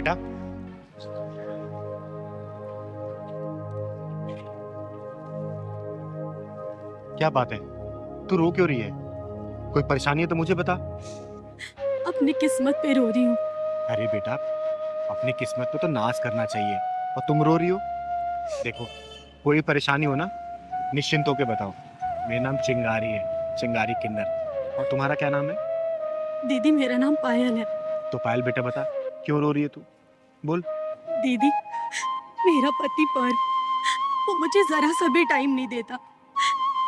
बेटा, क्या बात है? तू रो क्यों रही है? कोई परेशानी है तो मुझे बता। अपनी किस्मत पे रो रही हूँ। अरे बेटा, अपनी किस्मत पे तो नाज करना चाहिए और तुम रो रही हो। देखो, कोई परेशानी हो ना, निश्चिंत होके बताओ। मेरा नाम चिंगारी है, चिंगारी किन्नर। और तुम्हारा क्या नाम है? दीदी मेरा नाम पायल है। तो पायल बेटा बता, क्यों रो रही है तू? बोल। दीदी मेरा पति पर वो मुझे जरा सा भी टाइम नहीं देता।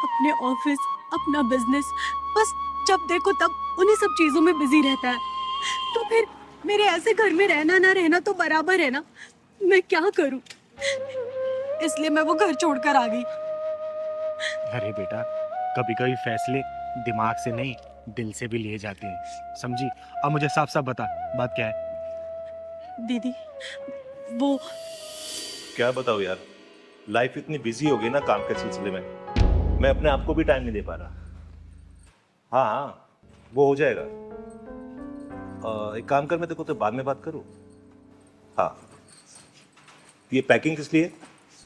अपने ऑफिस, अपना बिजनेस, बस जब देखो तब उन्हीं सब चीजों में बिजी रहता है। तो फिर मेरे ऐसे घर में रहना ना रहना तो बराबर है ना। मैं क्या करूं? इसलिए मैं वो घर छोड़कर आ गई। अरे बेटा, कभी कभी फैसले दिमाग से नहीं, दिल से भी लिए जाते हैं, समझी? अब मुझे साफ साफ बता, बात क्या है? दीदी वो क्या बताओ यार, लाइफ इतनी बिजी हो गई ना काम के सिलसिले में, मैं अपने आप को भी टाइम नहीं दे पा रहा। हाँ हाँ, वो हो जाएगा। एक काम कर, मैं तेरे को तो बाद में बात करूँ। हाँ, ये पैकिंग किस लिए?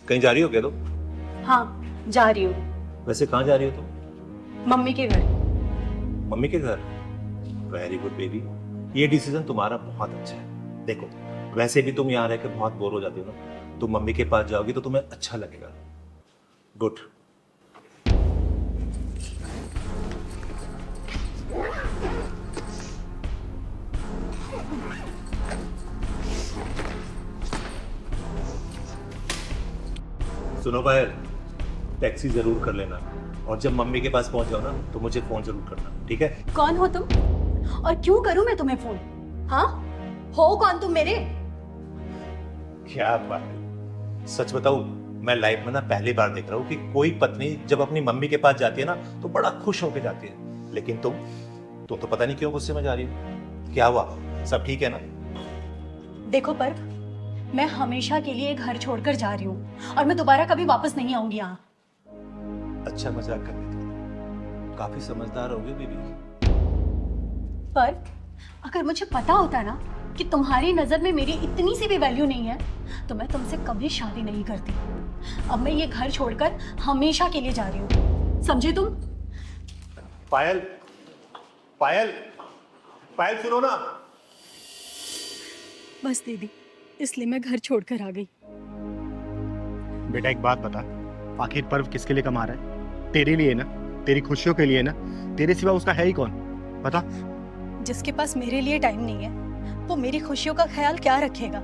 कहीं जा रही हो क्या तो? हाँ जा रही हूँ। वैसे कहाँ जा रही हो तुम? मम्मी के घर। मम्मी के घर? वेरी गुड बेबी, ये डिसीजन तुम्हारा बहुत अच्छा है। देखो, वैसे भी तुम यहाँ रह के बहुत बोर हो जाती हो ना, तुम मम्मी के पास जाओगी तो तुम्हें अच्छा लगेगा। गुड। सुनो पायल, टैक्सी जरूर कर लेना, और जब मम्मी के पास पहुंच जाओ ना तो मुझे फोन जरूर करना, ठीक है? कौन हो तुम और क्यों करूं मैं तुम्हें फोन? हाँ, हो कौन तुम मेरे? क्या पायल, सच बताऊं, मैं लाइफ में ना पहली बार देख रहा हूँ कि कोई पत्नी जब अपनी मम्मी के पास जाती है ना तो बड़ा खुश होकर जाती है, लेकिन तुम तो पता नहीं क्यों गुस्से में जा रही हो। क्या हुआ, सब ठीक है ना? देखो पर्व, मैं हमेशा के लिए घर छोड़कर जा रही हूँ और मैं दोबारा कभी वापस नहीं आऊंगी यहाँ। अच्छा मजाक कर रही थी, काफी समझदार हो गई बेबी। पर अगर मुझे पता होता ना कि तुम्हारी नजर में मेरी इतनी सी भी वैल्यू नहीं है तो मैं तुमसे कभी शादी नहीं करती। अब मैं ये घर छोड़कर हमेशा के लिए जा रही हूँ, समझे तुम? पायल, पायल, पायल सुनो ना। बस दीदी, इसलिए मैं घर छोड़कर आ गई। बेटा एक बात बता, आखिर पर्व किसके लिए कमा रहा है? तेरे लिए ना, तेरी खुशियों के लिए ना। तेरे सिवा उसका है ही कौन? बता। जिसके पास मेरे लिए टाइम नहीं है वो मेरी खुशियों का ख्याल क्या रखेगा?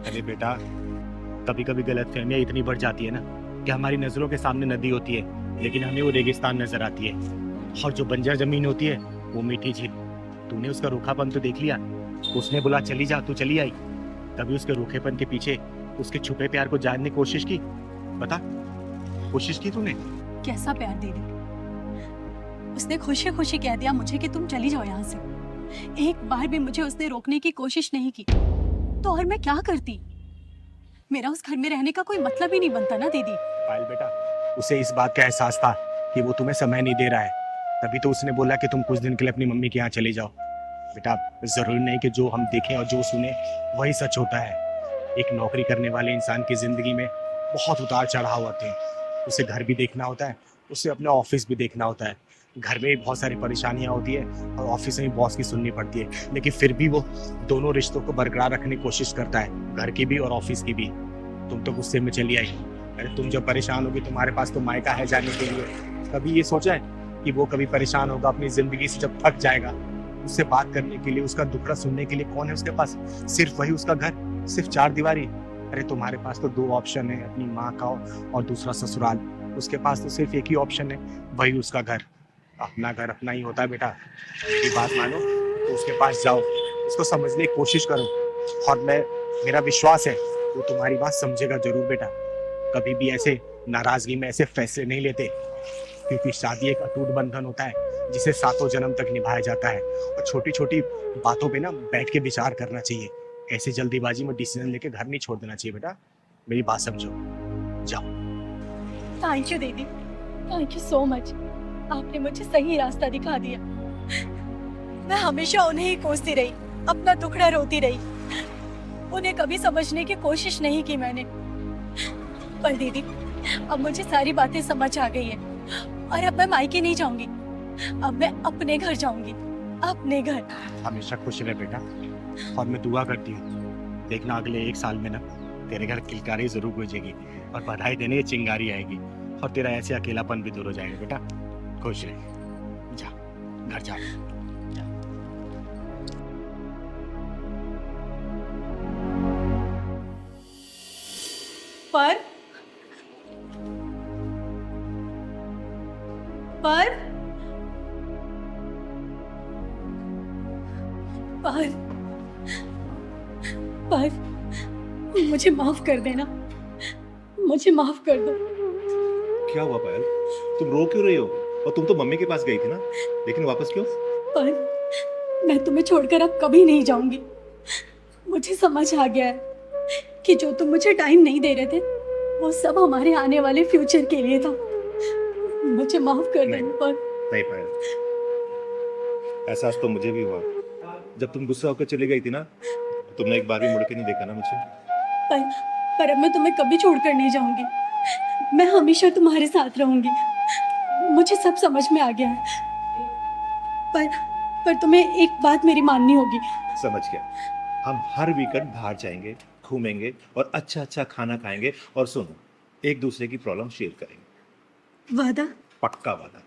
अरे बेटा, कभी कभी गलतफहमियां इतनी बढ़ जाती है ना कि हमारी नजरों के सामने नदी होती है लेकिन हमें वो रेगिस्तान नजर आती है, और जो बंजर जमीन होती है वो मीठी झील। तूने उसका रूखापन तो देख लिया, उसने बोला चली जा, तू चली आई। तभी उसके रूखेपन के पीछे उसके छुपे प्यार को जानने की कोशिश की। बता, कोशिश की तूने? कैसा प्यार दीदी? उसने खुशी खुशी कह दिया मुझे कि तुम चली जाओ यहाँ से। एक बार भी मुझे उसने रोकने की कोशिश नहीं की, तो और मैं क्या करती? मेरा उस घर में रहने का कोई मतलब ही नहीं बनता ना दीदी। पायल बेटा, उसे इस बात का एहसास था कि वो तुम्हें समय नहीं दे रहा है, तभी तो उसने बोला कि तुम कुछ दिन के लिए अपनी मम्मी के यहाँ चले जाओ। बेटा, जरूरी नहीं कि जो हम देखें और जो सुने वही सच होता है। एक नौकरी करने वाले इंसान की जिंदगी में बहुत उतार चढ़ाव होते हैं। उसे घर भी देखना होता है, उसे अपना ऑफिस भी देखना होता है। घर में भी बहुत सारी परेशानियां होती है और ऑफिस में भी बॉस की सुननी पड़ती है, लेकिन फिर भी वो दोनों रिश्तों को बरकरार रखने की कोशिश करता है, घर की भी और ऑफिस की भी। तुम तो गुस्से में चली आई। अरे तुम जब परेशान होगी तुम्हारे पास तो मायका है जाने के लिए। कभी ये सोचा है कि वो कभी परेशान होगा अपनी जिंदगी से, जब थक जाएगा, उससे बात करने के लिए, उसका दुखड़ा सुनने के लिए कौन है उसके पास? सिर्फ वही उसका घर, सिर्फ चार दीवारी। अरे तुम्हारे पास तो दो ऑप्शन है, अपनी माँ का और दूसरा ससुराल। उसके पास तो सिर्फ एक ही ऑप्शन है, वही उसका घर। अपना घर अपना ही होता है बेटा। मेरी बात मानो तो उसके पास जाओ, उसको समझने की कोशिश करो, और मेरा विश्वास है वो तुम्हारी बात समझेगा जरूर बेटा। कभी भी ऐसे नाराजगी में ऐसे फैसले नहीं लेते, क्योंकि शादी एक अटूट बंधन होता है जिसे सातों जन्म तक निभाया जाता है। और छोटी छोटी बातों पे ना बैठ के विचार करना चाहिए। ऐसे जल्दीबाजी में डिसीजन लेके घर नहीं छोड़ देना चाहिए बेटा। मेरी बात समझो, जाओ। थैंक यू दीदी, थैंक यू सो मच। आपने मुझे सही रास्ता दिखा दिया। मैं हमेशा उन्हें ही कोसती रही, अपना दुखड़ा रोती रही, उन्हें कभी समझने की कोशिश नहीं की मैंने। पर दीदी, अब मुझे सारी बातें समझ आ गई है और अब मैं मायके नहीं जाऊंगी, अब मैं अपने घर जाऊंगी, अपने घर। हमेशा खुश रहे बेटा, और मैं दुआ करती हूँ देखना अगले 1 साल में ना तेरे घर किलकारी जरूर गूंजेगी और बधाई देने चिंगारी आएगी और तेरा ऐसे अकेलापन भी दूर हो जाएगा बेटा। खुश रहे, जा घर जा। पर पर पर पर मुझे माफ कर देना, मुझे माफ कर दो। क्या हुआ पायल? तुम रो क्यों रही हो? और तुम तो मम्मी के पास गई थी ना, लेकिन वापस क्यों? पर मैं तुम्हें छोड़कर अब कभी नहीं जाऊंगी। मुझे समझ आ गया है कि जो तुम मुझे टाइम नहीं दे रहे थे वो सब हमारे आने वाले फ्यूचर के लिए था। मुझे माफ कर देना पर। नहीं पायल, एहसास तो मुझे भी हुआ जब तुम गुस्सा होकर चली गई थी ना, तुमने एक बार भी मुड़ के नहीं देखा ना मुझे। पर अब मैं तुम्हें कभी छोड़कर नहीं जाऊंगी, मैं हमेशा तुम्हारे साथ रहूंगी। मुझे सब समझ में आ गया है, पर तुम्हें एक बात मेरी माननी होगी। समझ गया। हम हर वीकेंड बाहर जाएंगे, घूमेंगे और अच्छा अच्छा खाना खाएंगे, और सुनो, एक दूसरे की प्रॉब्लम शेयर करेंगे। वादा? पक्का वादा।